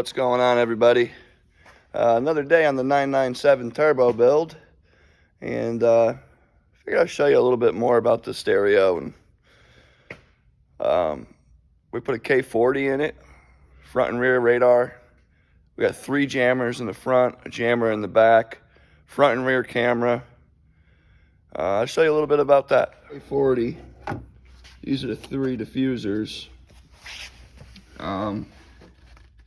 What's going on, everybody? Another day on the 997 turbo build, and figured I'd show you a little bit more about the stereo. And we put a K40 in it, front and rear radar. We got 3 jammers in the front, a jammer in the back, front and rear camera. I'll show you a little bit about that. K40, these are the 3 diffusers.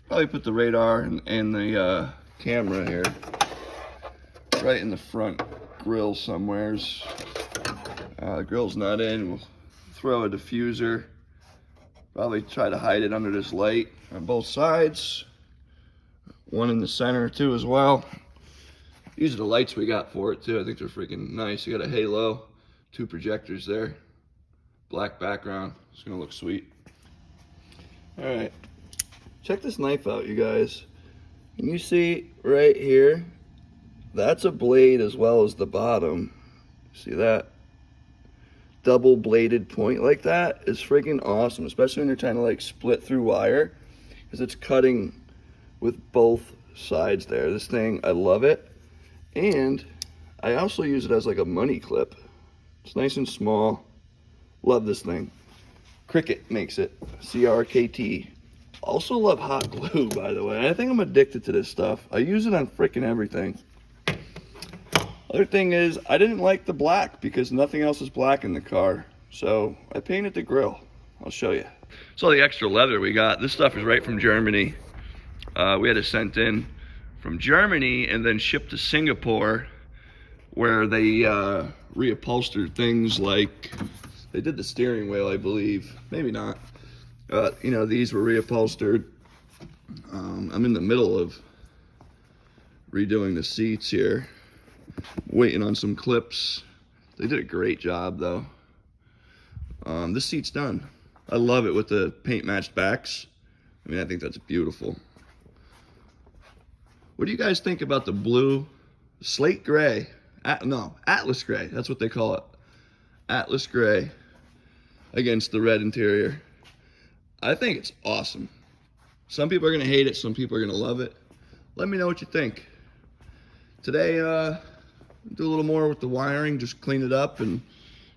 Probably put the radar and the camera here, right in the front grill somewheres. The grill's not in. We'll throw a diffuser. Probably try to hide it under this light on both sides. One in the center too as well. These are the lights we got for it too. I think they're freaking nice. You got a halo, 2 projectors there, black background. It's gonna look sweet. All right. Check this knife out, you guys. Can you see right here? That's a blade as well as the bottom. See that? Double bladed point like that is freaking awesome, especially when you're trying to like split through wire, because it's cutting with both sides there. This thing, I love it. And I also use it as like a money clip. It's nice and small. Love this thing. Cricut makes it, CRKT. Also love hot glue, by the way. I think I'm addicted to this stuff. I use it on freaking everything. Other thing is, I didn't like the black because nothing else is black in the car. So I painted the grill. I'll show you. So the extra leather we got, this stuff is right from Germany. We had it sent in from Germany and then shipped to Singapore, where they reupholstered things like, they did the steering wheel, I believe. Maybe not. You know, these were reupholstered. I'm in the middle of redoing the seats here, waiting on some clips. They did a great job though. This seat's done. I love it with the paint matched backs. I mean, I think that's beautiful. What do you guys think about the blue slate gray? No, Atlas gray, that's what they call it. Atlas gray against the red interior. I think it's awesome. Some people are gonna hate it, some people are gonna love it. Let me know what you think. Today, do a little more with the wiring, just clean it up and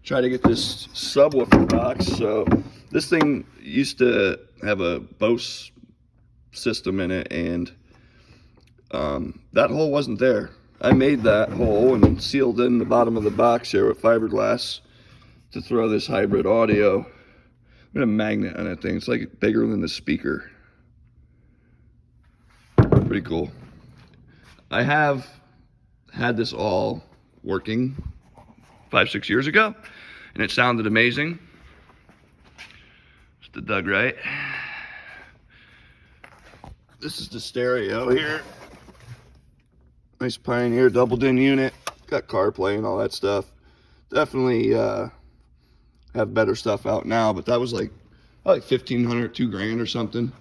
try to get this subwoofer box. So this thing used to have a Bose system in it, and that hole wasn't there. I made that hole and sealed in the bottom of the box here with fiberglass to throw this hybrid audio. Got a magnet on that thing. It's like bigger than the speaker. Pretty cool. I have had this all working 5-6 years ago, and it sounded amazing. It's the Doug right. This is the stereo here. Nice Pioneer double din unit. Got CarPlay and all that stuff. Definitely have better stuff out now, but that was like $1,500, $2,000 or something.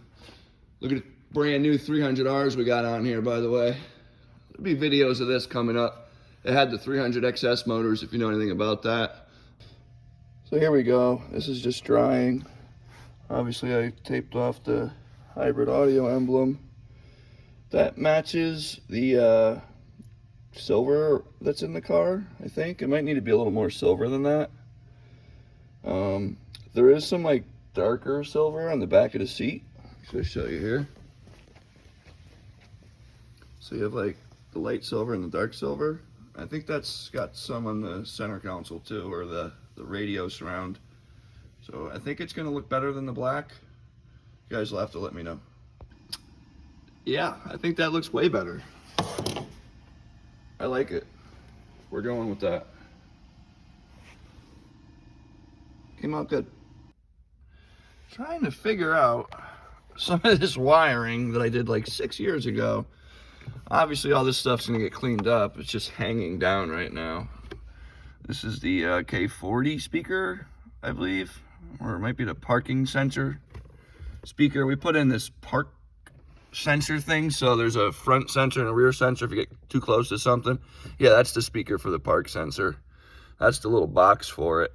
Look at the brand new 300Rs we got on here, by the way. There'll be videos of this coming up. It had the 300XS motors, if you know anything about that. So here we go. This is just drying. Obviously I taped off the hybrid audio emblem. That matches the silver that's in the car, I think. It might need to be a little more silver than that. There is some like darker silver on the back of the seat. Should I show you here? So you have like the light silver and the dark silver. I think that's got some on the center console too, or the radio surround. So I think it's gonna look better than the black. You guys will have to let me know. Yeah, I think that looks way better. I like it. We're going with that. Came out good. Trying to figure out some of this wiring that I did like 6 years ago. Obviously all this stuff's gonna get cleaned up. It's just hanging down right now. This is the K40 speaker, I believe, or it might be the parking sensor speaker. We put in this park sensor thing, so there's a front sensor and a rear sensor if you get too close to something. Yeah, that's the speaker for the park sensor. That's the little box for it.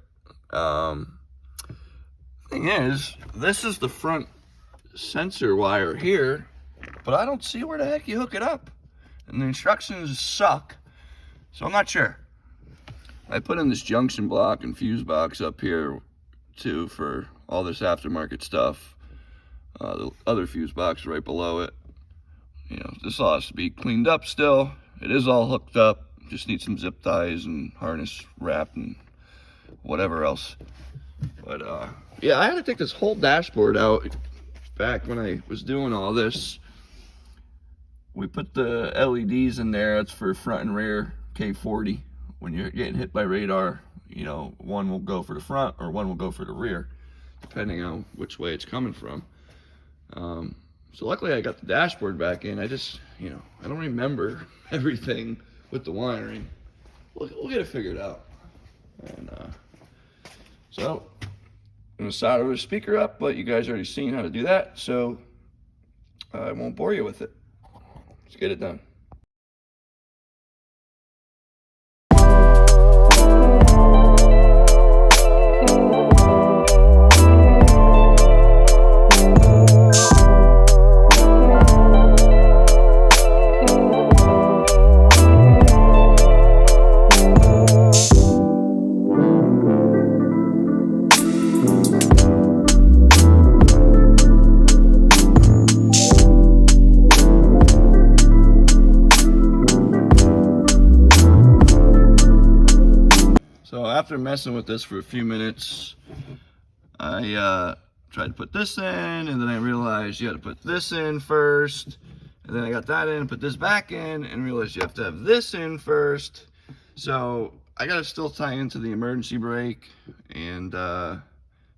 Thing is, this is the front sensor wire here, but I don't see where the heck you hook it up. And the instructions suck, so I'm not sure. I put in this junction block and fuse box up here too for all this aftermarket stuff. The other fuse box right below it. You know, this all has to be cleaned up still. It is all hooked up. Just need some zip ties and harness wrap and whatever else. But yeah, I had to take this whole dashboard out back when I was doing all this. We put the LEDs in there. It's for front and rear K40. When you're getting hit by radar, you know, one will go for the front or one will go for the rear, depending on which way it's coming from. So luckily I got the dashboard back in. I just, you know, I don't remember everything with the wiring. We'll get it figured out. And so I'm gonna solder the speaker up, but you guys already seen how to do that, so I won't bore you with it. Let's get it done. So after messing with this for a few minutes, I tried to put this in, and then I realized you had to put this in first, and then I got that in and put this back in, and realized you have to have this in first. So I gotta still tie into the emergency brake and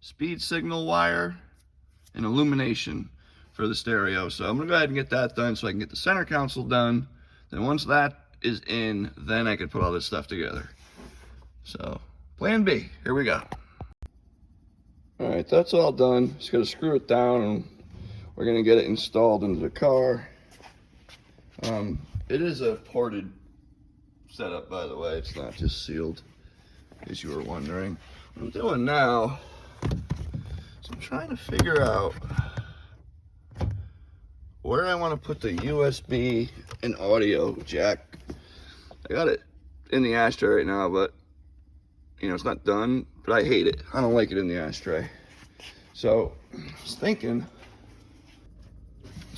speed signal wire and illumination for the stereo. So I'm gonna go ahead and get that done so I can get the center console done. Then once that is in, then I can put all this stuff together. So, plan B, here we go. All right, that's all done. Just gotta screw it down and we're gonna get it installed into the car. It is a ported setup, by the way. It's not just sealed, as you were wondering. What I'm doing now is I'm trying to figure out where I wanna put the USB and audio jack. I got it in the ashtray right now, but you know, it's not done, but I hate it. I don't like it in the ashtray. So I was thinking,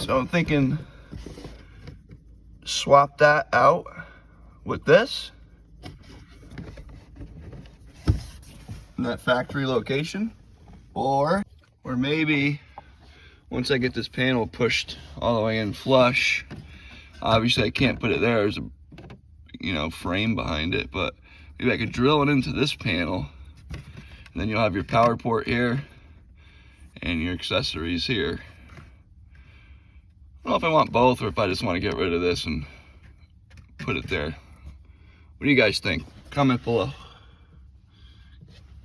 I'm thinking swap that out with this in that factory location, or maybe once I get this panel pushed all the way in flush, obviously I can't put it there. There's a, you know, frame behind it, but maybe I could drill it into this panel, and then you'll have your power port here and your accessories here. I don't know if I want both or if I just want to get rid of this and put it there. What do you guys think? Comment below.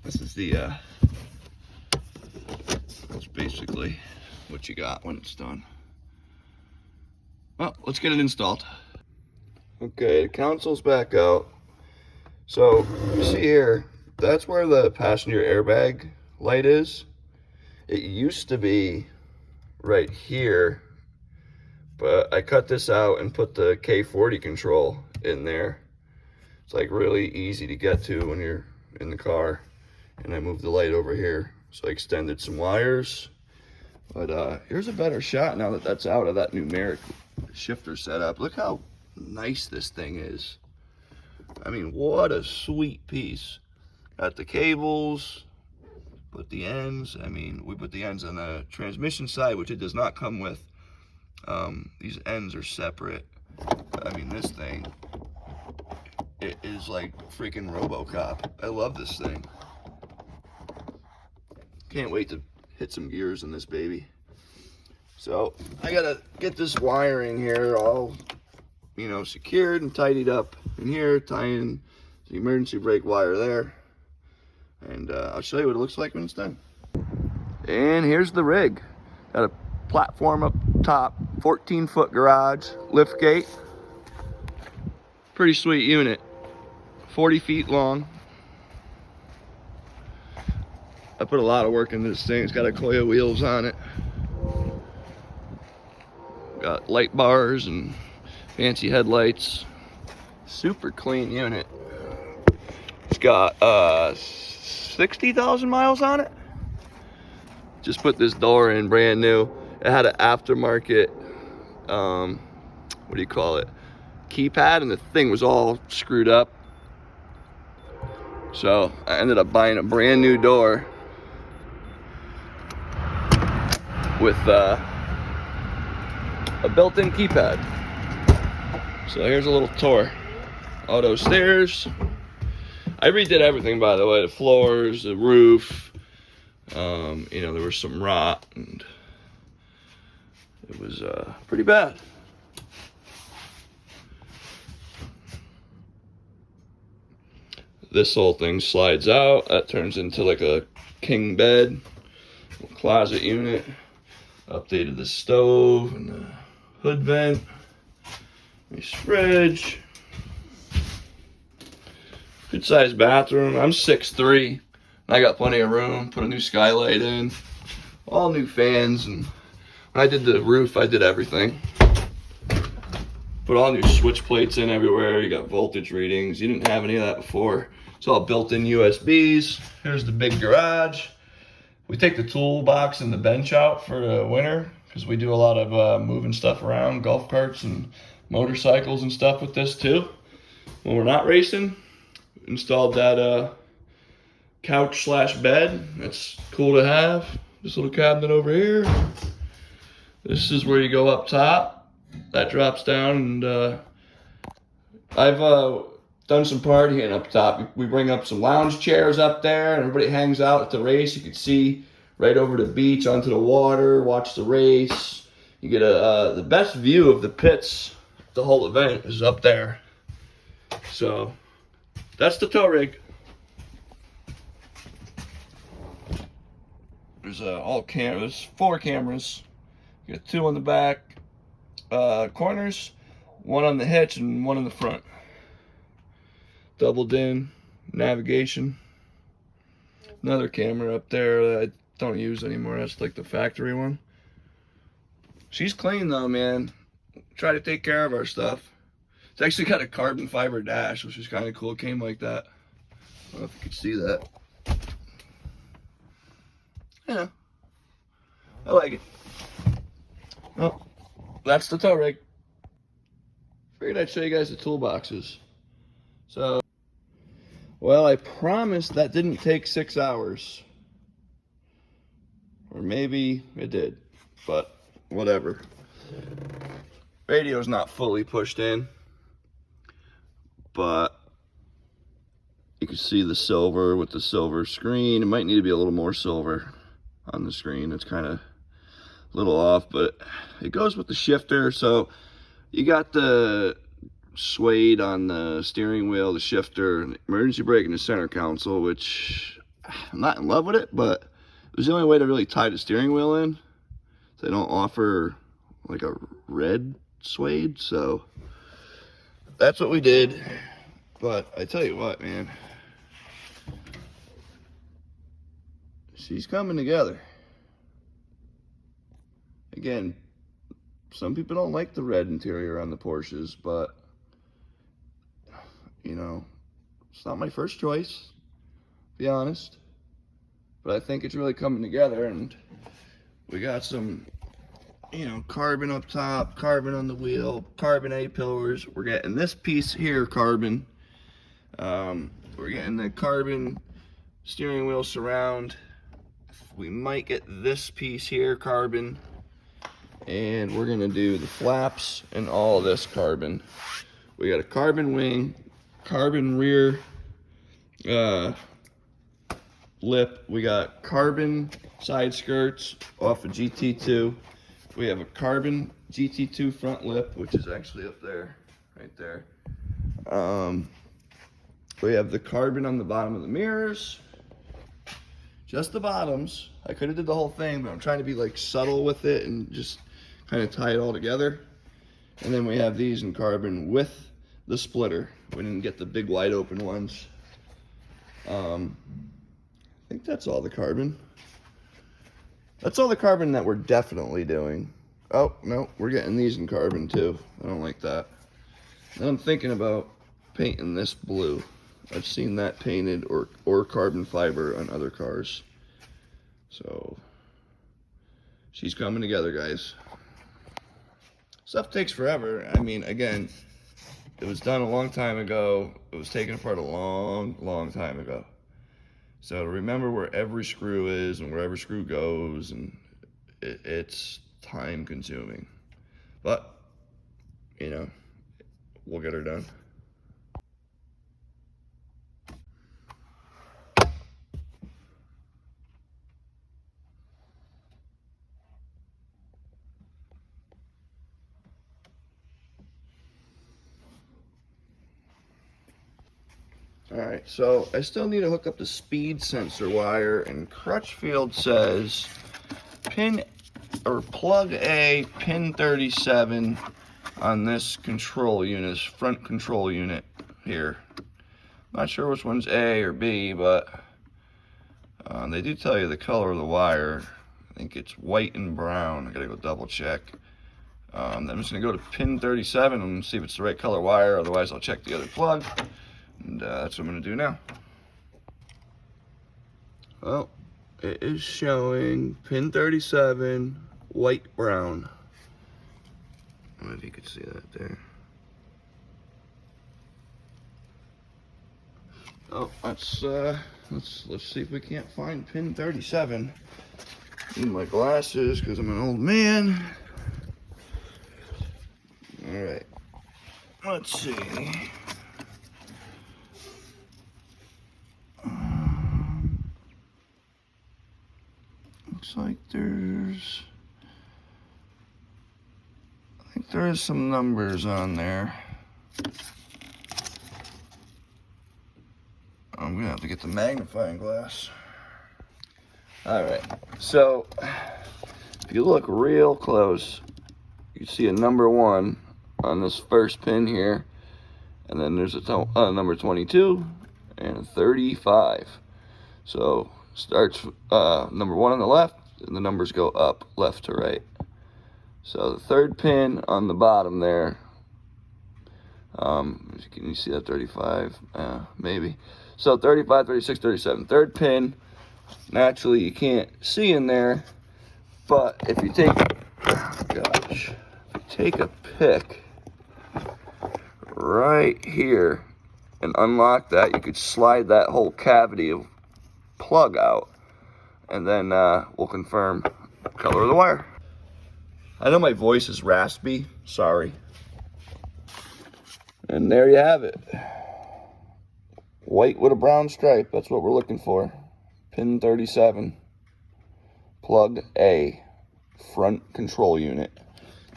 This is the that's basically what you got when it's done. Well, let's get it installed. Okay, the console's back out. So, you see here, that's where the passenger airbag light is. It used to be right here, but I cut this out and put the K40 control in there. It's like really easy to get to when you're in the car. And I moved the light over here. So I extended some wires. But here's a better shot now that that's out of that numeric shifter setup. Look how nice this thing is. I mean, what a sweet piece. Got the cables, put the ends. I mean, we put the ends on the transmission side, which it does not come with. These ends are separate. I mean, this thing, it is like freaking RoboCop. I love this thing. Can't wait to hit some gears in this baby. So, I gotta get this wiring here all, you know, secured and tidied up in here, tie in the emergency brake wire there, and I'll show you what it looks like when it's done. And here's the rig. Got a platform up top, 14-foot garage, lift gate. Pretty sweet unit, 40 feet long. I put a lot of work into this thing. It's got Akoya wheels on it. got light bars and fancy headlights. Super clean unit. It's got 60,000 miles on it. Just put this door in, brand new. It had an aftermarket, what do you call it? Keypad, and the thing was all screwed up. So I ended up buying a brand new door with a built-in keypad. So here's a little tour. Auto stairs. I redid everything, by the way, the floors, the roof. You know, there was some rot, and it was pretty bad. This whole thing slides out. That turns into like a king bed, closet unit. Updated the stove and the hood vent. Nice fridge. Good sized bathroom. I'm 6'3". I got plenty of room. Put a new skylight in. All new fans. And when I did the roof, I did everything. Put all new switch plates in everywhere. You got voltage readings. You didn't have any of that before. It's all built-in USBs. Here's the big garage. We take the toolbox and the bench out for the winter because we do a lot of moving stuff around, golf carts and motorcycles and stuff with this too. When we're not racing, installed that couch slash bed. That's cool to have. This little cabinet over here. This is where you go up top. That drops down, and I've done some partying up top. We bring up some lounge chairs up there, and everybody hangs out at the race. You can see right over the beach onto the water, watch the race. You get the best view of the pits. The whole event is up there. So that's the tow rig. There's all cameras, 4 cameras. You got 2 on the back corners, 1 on the hitch, and 1 in the front. Doubled in navigation. Another camera up there that I don't use anymore. That's like the factory one. She's clean though, man. Try to take care of our stuff. It's actually got a carbon fiber dash, which is kind of cool. It came like that. I don't know if you can see that. Yeah, I like it. Well, that's the tow rig. Figured I'd show you guys the toolboxes. So, well, I promised that didn't take 6 hours. Or maybe it did, but whatever. Radio's not fully pushed in, but you can see the silver with the silver screen. It might need to be a little more silver on the screen. It's kind of a little off, but it goes with the shifter. So you got the suede on the steering wheel, the shifter, and the emergency brake, and the center console, which I'm not in love with it, but it was the only way to really tie the steering wheel in. They don't offer like a red suede, so that's what we did. But I tell you what, man, she's coming together. Again, some people don't like the red interior on the Porsches, but you know, it's not my first choice, to be honest. But I think it's really coming together, and we got some, you know, carbon up top, carbon on the wheel, carbon A-pillars. We're getting this piece here carbon. We're getting the carbon steering wheel surround. We might get this piece here carbon. And we're gonna do the flaps and all of this carbon. We got a carbon wing, carbon rear lip. We got carbon side skirts off of GT2. We have a carbon GT2 front lip, which is actually up there, right there. We have the carbon on the bottom of the mirrors. Just the bottoms. I could have did the whole thing, but I'm trying to be like subtle with it and just kind of tie it all together. And then we have these in carbon with the splitter. We didn't get the big wide open ones. I think that's all the carbon. That's all the carbon that we're definitely doing. Oh, no, we're getting these in carbon too. I don't like that. Then I'm thinking about painting this blue. I've seen that painted or carbon fiber on other cars. So, she's coming together, guys. Stuff takes forever. I mean, again, it was done a long time ago. It was taken apart a long time ago. So remember where every screw is and where every screw goes, and it's time consuming. But, you know, we'll get her done. Alright, so I still need to hook up the speed sensor wire, and Crutchfield says pin or plug A pin 37 on this control unit, this front control unit here. Not sure which one's A or B, but they do tell you the color of the wire. I think it's white and brown. I gotta go double check. I'm just gonna go to pin 37 and see if it's the right color wire. Otherwise, I'll check the other plug. And that's what I'm going to do now. Well, it is showing pin 37, white brown. I don't know if you could see that there. Oh, let's see if we can't find pin 37. Need my glasses because I'm an old man. All right, let's see. Looks like I think there is some numbers on there. I'm gonna have to get the magnifying glass. All right, so if you look real close, you see a number 1 on this first pin here, and then there's a number 22 and a 35. So starts number 1 on the left, and the numbers go up left to right. So the third pin on the bottom there, can you see that 35? Maybe. So 35, 36, 37. Third pin, naturally you can't see in there, but if you take, if you take a pick right here and unlock that, you could slide that whole cavity of plug out, and then we'll confirm the color of the wire. I know my voice is raspy, sorry. And there you have it. White with a brown stripe, that's what we're looking for. Pin 37, plug A, front control unit.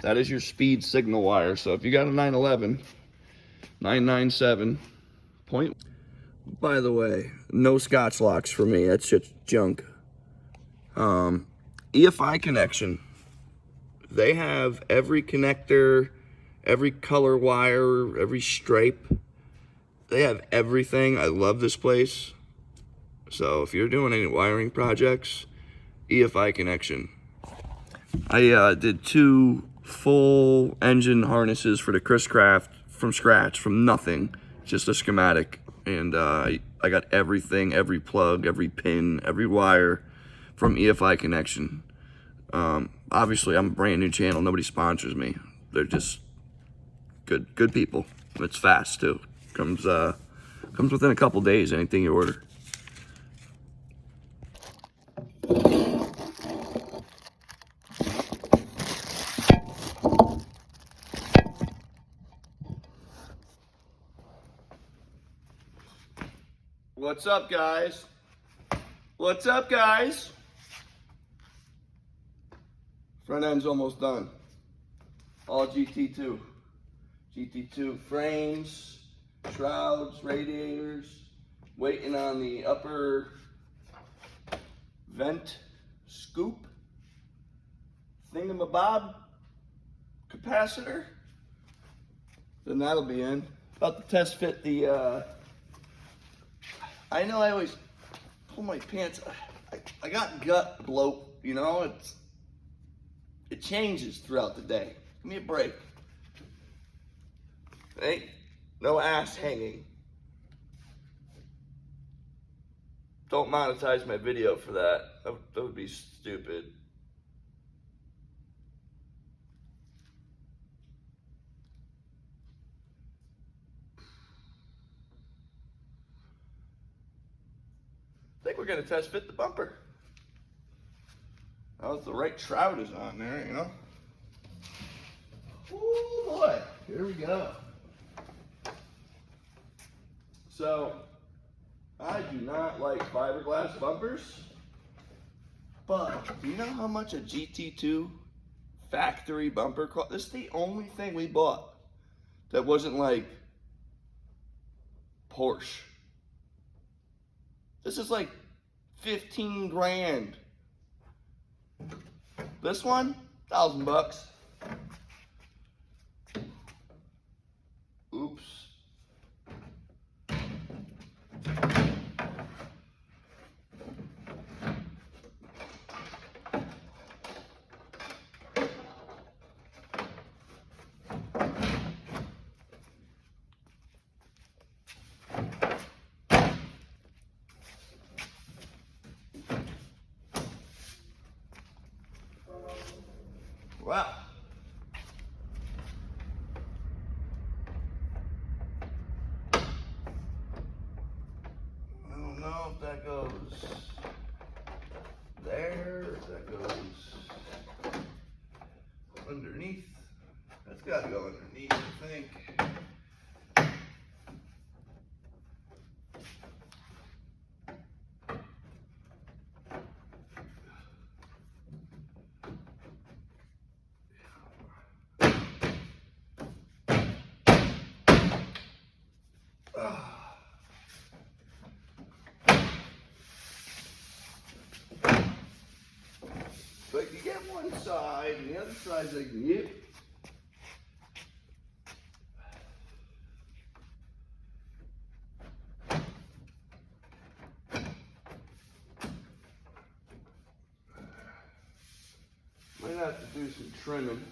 That is your speed signal wire. So if you got a 911, 997 point. By the way, no Scotch locks for me. That shit's junk. EFI connection. They have every connector, every color wire, every stripe. They have everything. I love this place. So if you're doing any wiring projects, EFI connection. I did 2 full engine harnesses for the Chris Craft from scratch, from nothing, just a schematic. And I got everything, every plug, every pin, every wire from EFI connection. Obviously, I'm a brand new channel. Nobody sponsors me. They're just good people. It's fast too. Comes within a couple days. Anything you order. What's up, guys? What's up, guys? Front end's almost done. All GT2. GT2 frames, shrouds, radiators. Waiting on the upper vent scoop thingamabob capacitor. Then that'll be in. About to test fit the I know I always pull my pants. I got gut bloat, you know. It changes throughout the day. Give me a break. Ain't no ass hanging. Don't monetize my video for that. That would be stupid. I think we're gonna test fit the bumper. Now the right trout is on there, you know. Oh boy, here we go. So, I do not like fiberglass bumpers, but do you know how much a GT2 factory bumper cost? This is the only thing we bought that wasn't like Porsche. This is like 15 grand. This one, $1,000. Oops. Wow. I don't know if that goes there, if that goes underneath. That's gotta go underneath, I think. So I can get one side, and the other side I can get. Might have to do some trimming.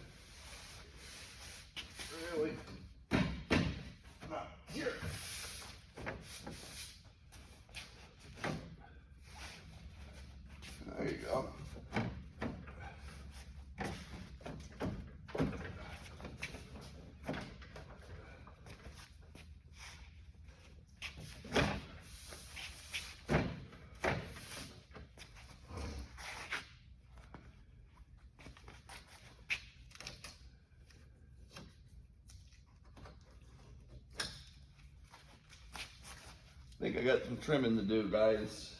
Really? Not here. There you go. I think I got some trimming to do, guys.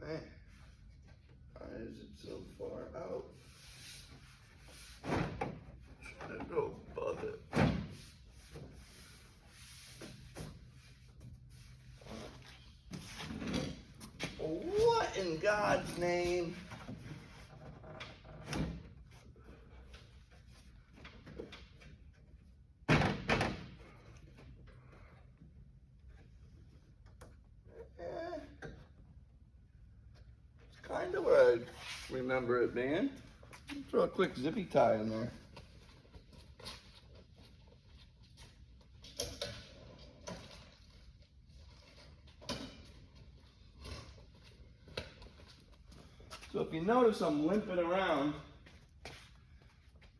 Hey, why is it so far out? Trying to go above it. What in God's name? Kind of where I remember it being. Throw a quick zippy tie in there. So if you notice I'm limping around,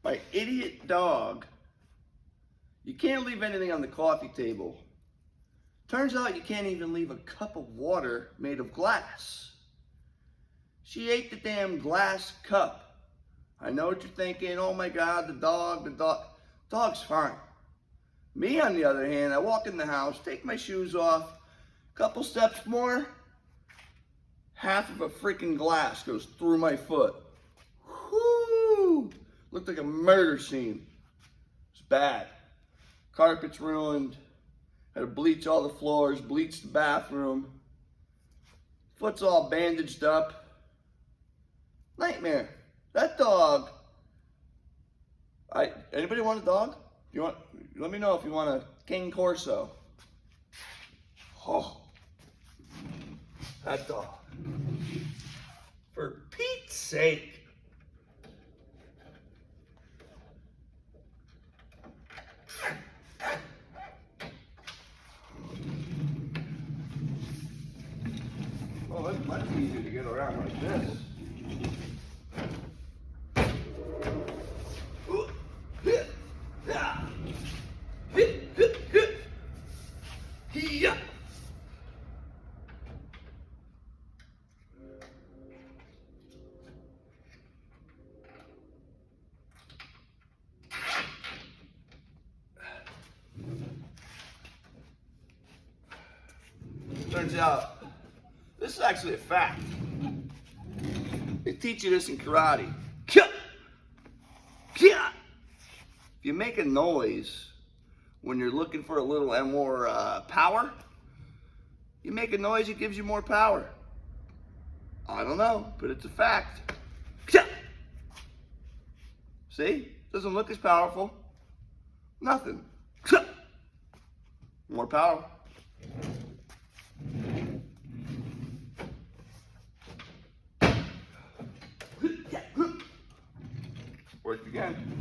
my idiot dog, you can't leave anything on the coffee table. Turns out you can't even leave a cup of water made of glass. She ate the damn glass cup. I know what you're thinking, oh my God, the dog's fine. Me, on the other hand, I walk in the house, take my shoes off, couple steps more, half of a freaking glass goes through my foot. Whoo! Looked like a murder scene. It's bad. Carpet's ruined. Had to bleach all the floors, bleach the bathroom. Foot's all bandaged up. Nightmare. That dog. Anybody want a dog? Let me know if you want a King Corso. Oh, that dog. For Pete's sake. Oh, it's much easier to get around like this. Turns out, this is actually a fact. They teach you this in karate. If you make a noise when you're looking for a little more power, you make a noise, it gives you more power. I don't know, but it's a fact. See? Doesn't look as powerful. Nothing. More power. Worked again.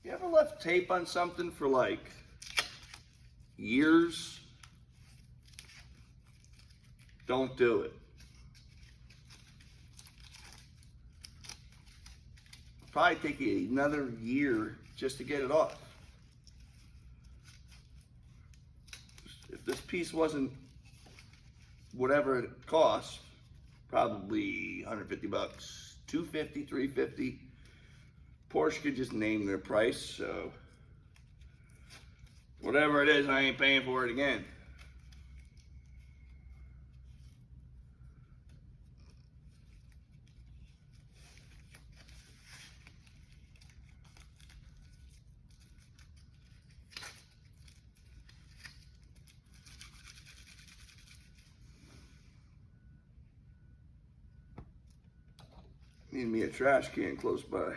You ever left tape on something for like years? Don't do it. Probably take you another year just to get it off. If this piece wasn't whatever it cost, probably 150 bucks, 250, 350. Porsche could just name their price, so whatever it is, I ain't paying for it again. Need me a trash can close by.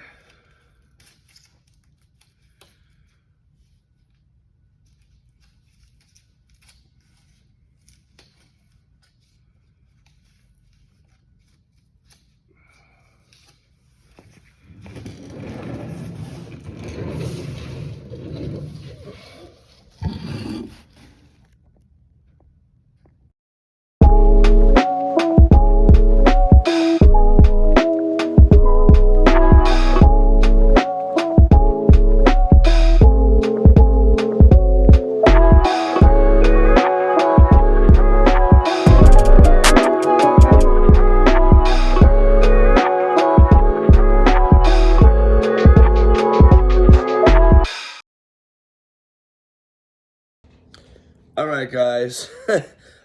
Alright guys,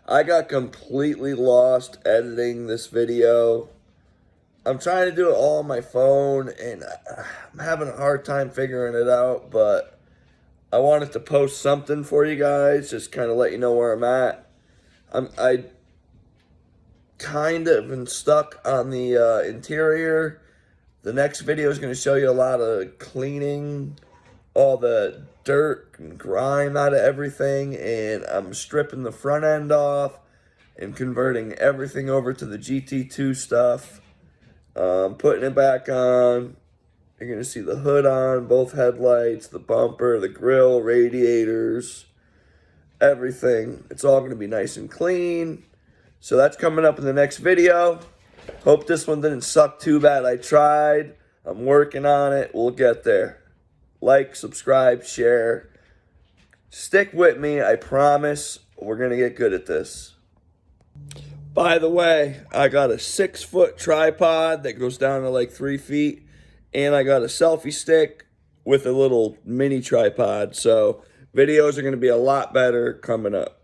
I got completely lost editing this video. I'm trying to do it all on my phone and I'm having a hard time figuring it out, but I wanted to post something for you guys, just kind of let you know where I'm at. I kind of been stuck on the interior. The next video is going to show you a lot of cleaning all the dirt and grime out of everything, and I'm stripping the front end off and converting everything over to the GT2 stuff. Putting it back on. You're going to see the hood on, both headlights, the bumper, the grill, radiators, everything. It's all going to be nice and clean. So that's coming up in the next video. Hope this one didn't suck too bad. I tried. I'm working on it. We'll get there. Like, subscribe, share. Stick with me. I promise we're going to get good at this. By the way, I got a 6-foot tripod that goes down to like 3 feet. And I got a selfie stick with a little mini tripod. So videos are going to be a lot better coming up.